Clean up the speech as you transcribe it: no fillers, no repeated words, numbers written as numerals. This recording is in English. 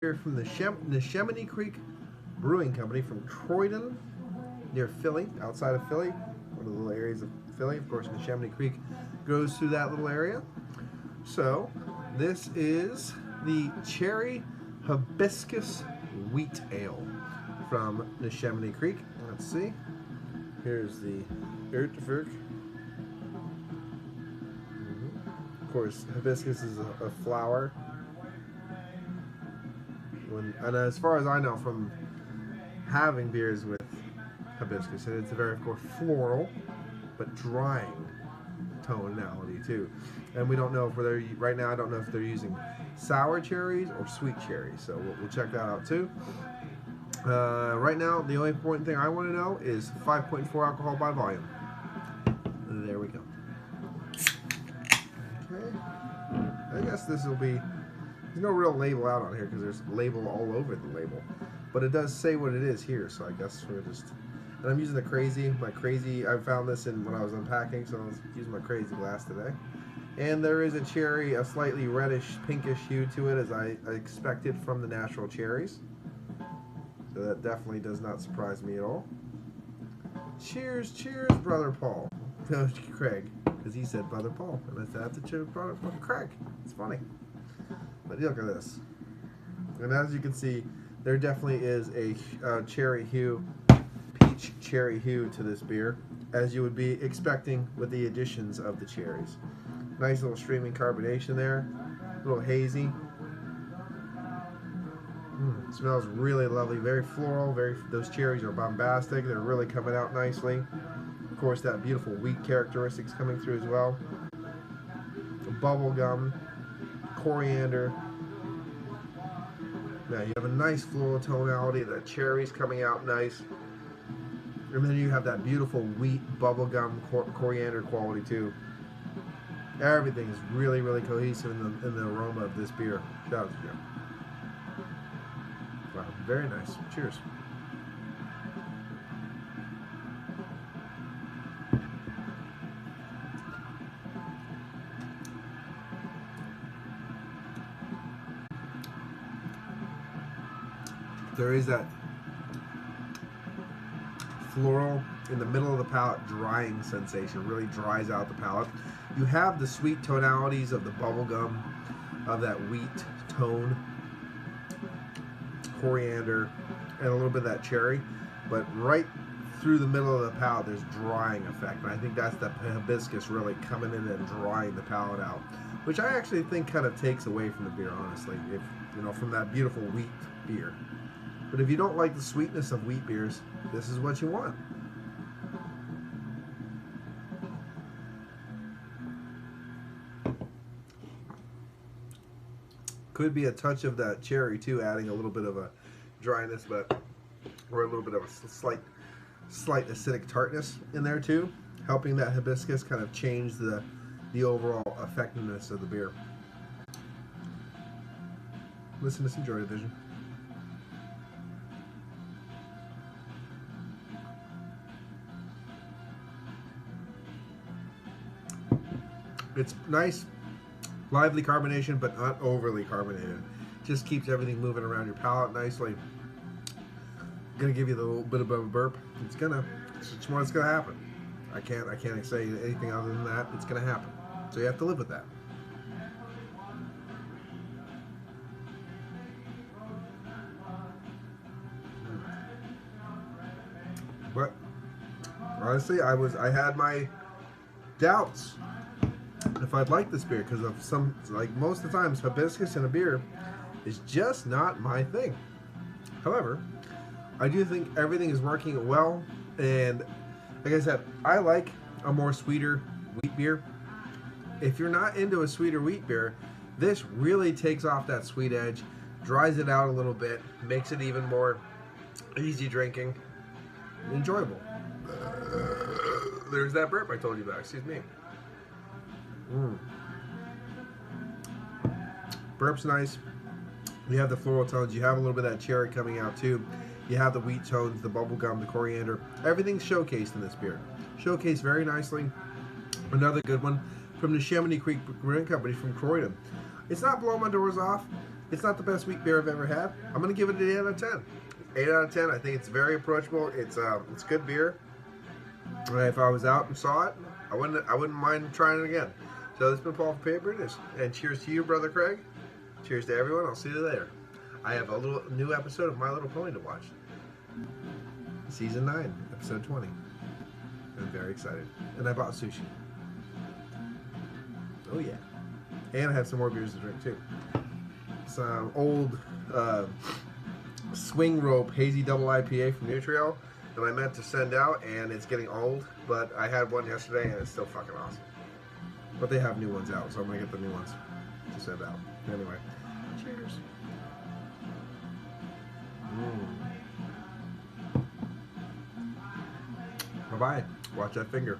Here from the Neshaminy Creek Brewing Company from Croydon, near Philly, outside of Philly, one of the little areas of Philly. Of course, Neshaminy Creek goes through that little area. So, this is the Cherry Hibiscus Wheat Ale from Neshaminy Creek. Let's see. Here's the artwork. Of course, hibiscus is a flower. And as far as I know from having beers with hibiscus, it's a very, of course, floral, but drying tonality too. And we don't know if they're, right now I don't know if they're using sour cherries or sweet cherries, so we'll check that out too. Right now, the only important thing I want to know is 5.4 alcohol by volume. There we go. Okay. I guess this will be, there's no real label out on here because there's label all over the label, but it does say what it is here, so I guess we're just, and I'm using the my crazy, I found this when I was unpacking, so I was using my crazy glass today. And there is a cherry, a slightly reddish, pinkish hue to it, as I expected from the natural cherries. So that definitely does not surprise me at all. Cheers, cheers, Brother Paul. No, Craig, because he said Brother Paul, and I said, I have to cheers, Brother Craig. It's funny. But look at this. And as you can see, there definitely is a cherry hue, peach cherry hue to this beer, as you would be expecting with the additions of the cherries. Nice little streaming carbonation there, a little hazy. Smells really lovely, very floral. Those cherries are bombastic. They're really coming out nicely. Of course, that beautiful wheat characteristics coming through as well. Bubble gum, coriander. Now you have a nice floral tonality. The cherries coming out nice, and then you have that beautiful wheat bubblegum coriander quality too. Everything is really, really cohesive in the aroma of this beer. Shout out to you. Wow, very nice. Cheers. There is that floral in the middle of the palate drying sensation, really dries out the palate. You have the sweet tonalities of the bubblegum, of that wheat tone, coriander, and a little bit of that cherry, but right through the middle of the palate there's drying effect, and I think that's the hibiscus really coming in and drying the palate out, which I actually think kind of takes away from the beer, honestly, if you know, from that beautiful wheat beer. But if you don't like the sweetness of wheat beers, this is what you want. Could be a touch of that cherry too, adding a little bit of a dryness, or a little bit of a slight acidic tartness in there too, helping that hibiscus kind of change the overall effectiveness of the beer. Listen to some Joy Division. It's nice, lively carbonation, but not overly carbonated. Just keeps everything moving around your palate nicely. Gonna give you the little bit of a burp. It's just what's gonna happen. I can't say anything other than that. It's gonna happen. So you have to live with that. But honestly, I had my doubts if I'd like this beer, because of like most of the times, hibiscus in a beer is just not my thing. However, I do think everything is working well, and like I said, I like a more sweeter wheat beer. If you're not into a sweeter wheat beer, this really takes off that sweet edge, dries it out a little bit, makes it even more easy drinking, enjoyable. There's that burp I told you about, excuse me. Burp's nice. You have the floral tones. You have a little bit of that cherry coming out too. You have the wheat tones, the bubblegum, the coriander. Everything's showcased in this beer. Showcased very nicely. Another good one from the Neshaminy Creek Brewing Company from Croydon. It's not blowing my doors off. It's not the best wheat beer I've ever had. I'm gonna give it an 8 out of 10. 8 out of 10. I think it's very approachable. It's good beer. And if I was out and saw it, I wouldn't mind trying it again. So this has been Paul from PABrewNews, and cheers to you, brother Craig. Cheers to everyone. I'll see you later. I have a little new episode of My Little Pony to watch. Season 9, episode 20. I'm very excited. And I bought sushi. Oh yeah. And I have some more beers to drink too. Some old Swing Rope Hazy Double IPA from Nutriel that I meant to send out, and it's getting old, but I had one yesterday and it's still fucking awesome. But they have new ones out, so I'm gonna get the new ones to send out. Anyway, cheers. Bye-bye. Watch that finger.